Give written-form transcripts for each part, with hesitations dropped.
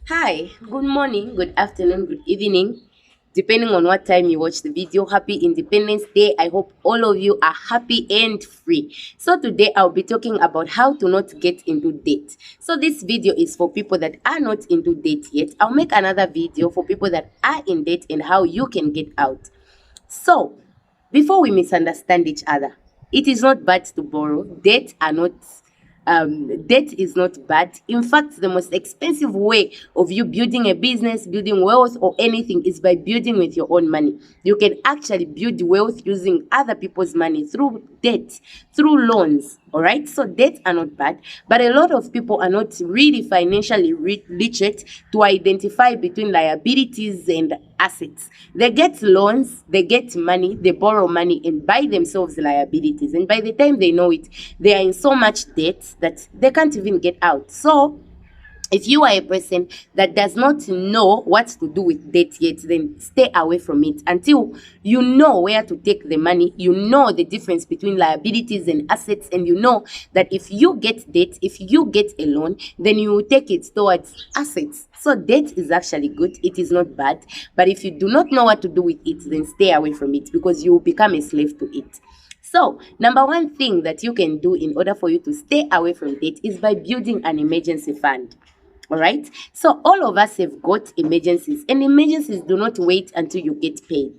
Hi, good morning, good afternoon, good evening, depending on what time you watch the video. Happy Independence Day. I hope all of you are happy and free. So, today I'll be talking about how to not get into debt. So, this video is for people that are not into debt yet. I'll make another video for people that are in debt and how you can get out. So, before we misunderstand each other, it is not bad to borrow. Debt is not bad. In fact, the most expensive way of you building a business, building wealth, or anything is by building with your own money. You can actually build wealth using other people's money through debt, through loans. All right, so debts are not bad, but a lot of people are not really financially literate to identify between liabilities and assets. They get loans, they get money, they borrow money and buy themselves liabilities. And by the time they know it, they are in so much debt that they can't even get out. So if you are a person that does not know what to do with debt yet, then stay away from it until you know where to take the money. You know the difference between liabilities and assets, and you know that if you get debt, if you get a loan, then you will take it towards assets. So debt is actually good, it is not bad. But if you do not know what to do with it, then stay away from it because you will become a slave to it. So, number one thing that you can do in order for you to stay away from debt is by building an emergency fund. All right. So, all of us have got emergencies, and emergencies do not wait until you get paid.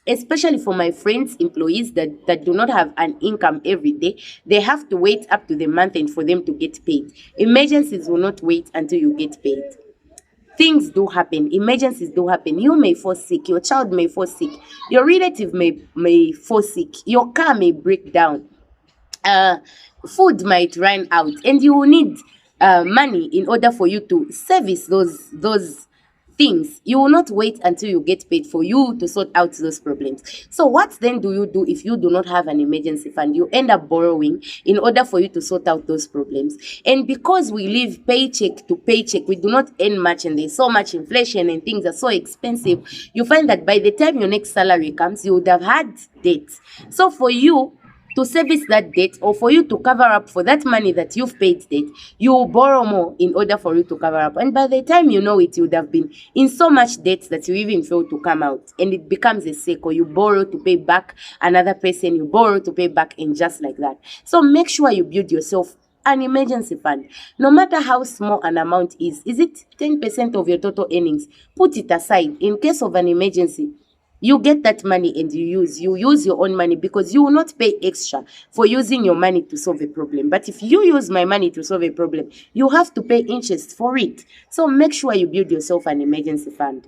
Especially for my friends, employees that do not have an income every day, they have to wait up to the month end for them to get paid. Emergencies will not wait until you get paid. Things do happen, emergencies do happen. You may fall sick, your child may fall sick, your relative may fall sick, your car may break down, uh, food might run out, and you will need money in order for you to service those things. You will not wait until you get paid for you to sort out those problems. So what then do you do if you do not have an emergency fund? You end up borrowing in order for you to sort out those problems. And because we live paycheck to paycheck, we do not earn much, and there's so much inflation and things are so expensive, you find that by the time your next salary comes, you would have had debt. So for you to service that debt, or for you to cover up for that money that you've paid debt, you will borrow more in order for you to cover up. And by the time you know it, you would have been in so much debt that you even fail to come out. And it becomes a cycle. You borrow to pay back another person, you borrow to pay back, and just like that. So make sure you build yourself an emergency fund. No matter how small an amount is it 10% of your total earnings? Put it aside in case of an emergency. You get that money and you use your own money, because you will not pay extra for using your money to solve a problem. But if you use my money to solve a problem, you have to pay interest for it. So make sure you build yourself an emergency fund.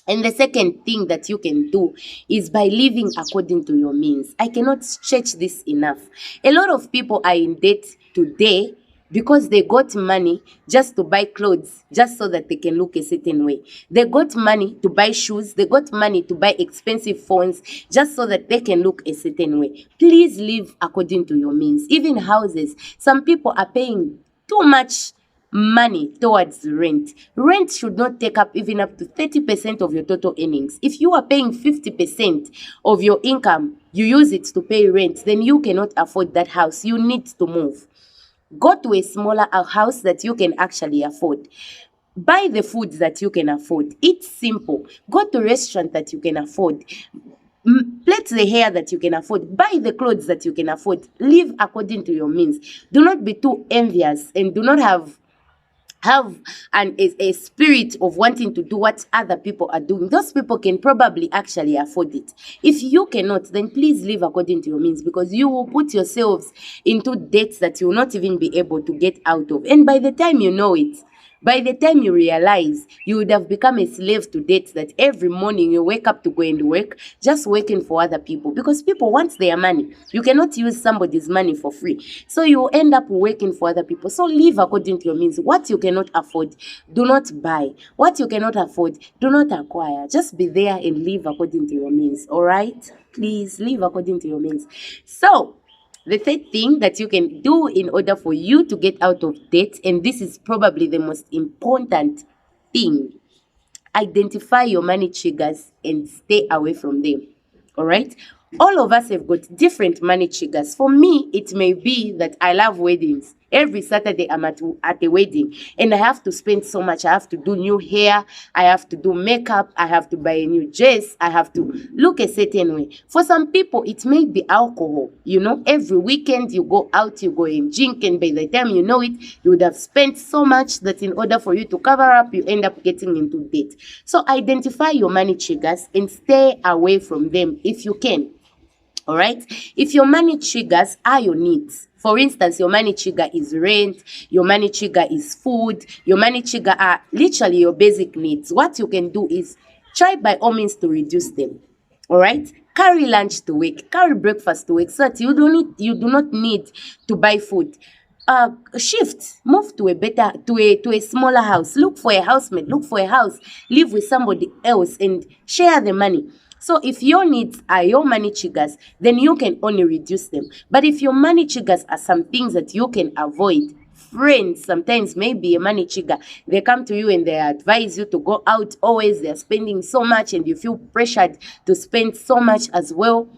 And the second thing that you can do is by living according to your means. I cannot stretch this enough. A lot of people are in debt today because they got money just to buy clothes, just so that they can look a certain way. They got money to buy shoes, they got money to buy expensive phones, just so that they can look a certain way. Please live according to your means. Even houses, some people are paying too much money towards rent. Rent should not take up even up to 30% of your total earnings. If you are paying 50% of your income, you use it to pay rent, then you cannot afford that house. You need to move. Go to a smaller house that you can actually afford. Buy the foods that you can afford. Eat simple. Go to a restaurant that you can afford. Plait the hair that you can afford. Buy the clothes that you can afford. Live according to your means. Do not be too envious, and do not have a spirit of wanting to do what other people are doing. Those people can probably actually afford it. If you cannot, then please live according to your means, because you will put yourselves into debts that you will not even be able to get out of. And by the time you know it, by the time you realize, you would have become a slave to debt, that every morning you wake up to go and work, just working for other people, because people want their money. You cannot use somebody's money for free. So you end up working for other people. So live according to your means. What you cannot afford, do not buy. What you cannot afford, do not acquire. Just be there and live according to your means. All right? Please live according to your means. So, the third thing that you can do in order for you to get out of debt, and this is probably the most important thing, identify your money triggers and stay away from them. All right? All of us have got different money triggers. For me, it may be that I love weddings. Every Saturday I'm at a wedding, and I have to spend so much. I have to do new hair, I have to do makeup, I have to buy a new dress, I have to look a certain way. For some people, it may be alcohol. Every weekend you go out, you go and drink, and by the time you know it, you would have spent so much that in order for you to cover up, you end up getting into debt. So identify your money triggers and stay away from them if you can. All right. If your money triggers are your needs, for instance, your money trigger is rent, your money trigger is food, your money trigger are literally your basic needs, what you can do is try by all means to reduce them. All right. Carry lunch to work, carry breakfast to work, so that you do not need to buy food. Shift, move to a smaller house, look for a housemate, look for a house, live with somebody else and share the money. So if your needs are your money triggers, then you can only reduce them. But if your money triggers are some things that you can avoid, friends sometimes maybe a money trigger, they come to you and they advise you to go out always, they're spending so much and you feel pressured to spend so much as well,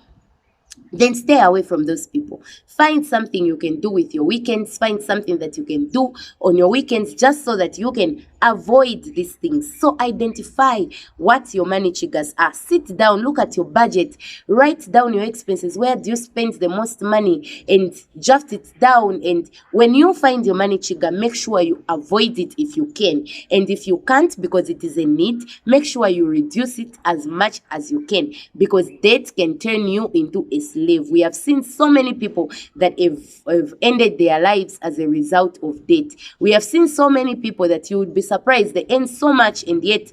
then stay away from those people. Find something you can do with your weekends. Find something that you can do on your weekends just so that you can avoid these things. So identify what your money triggers are. Sit down, look at your budget, write down your expenses. Where do you spend the most money? And draft it down. And when you find your money trigger, make sure you avoid it if you can. And if you can't because it is a need, make sure you reduce it as much as you can, because debt can turn you into a slave. We have seen so many people that have ended their lives as a result of debt. We have seen so many people that you would be surprised they earn so much and yet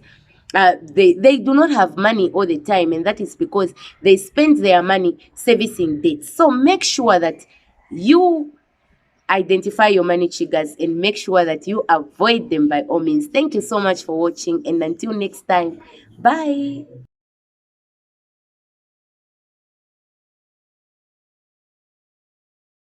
they do not have money all the time, and that is because they spend their money servicing debt. So make sure that you identify your money triggers and make sure that you avoid them by all means. Thank you so much for watching, and until next time, bye.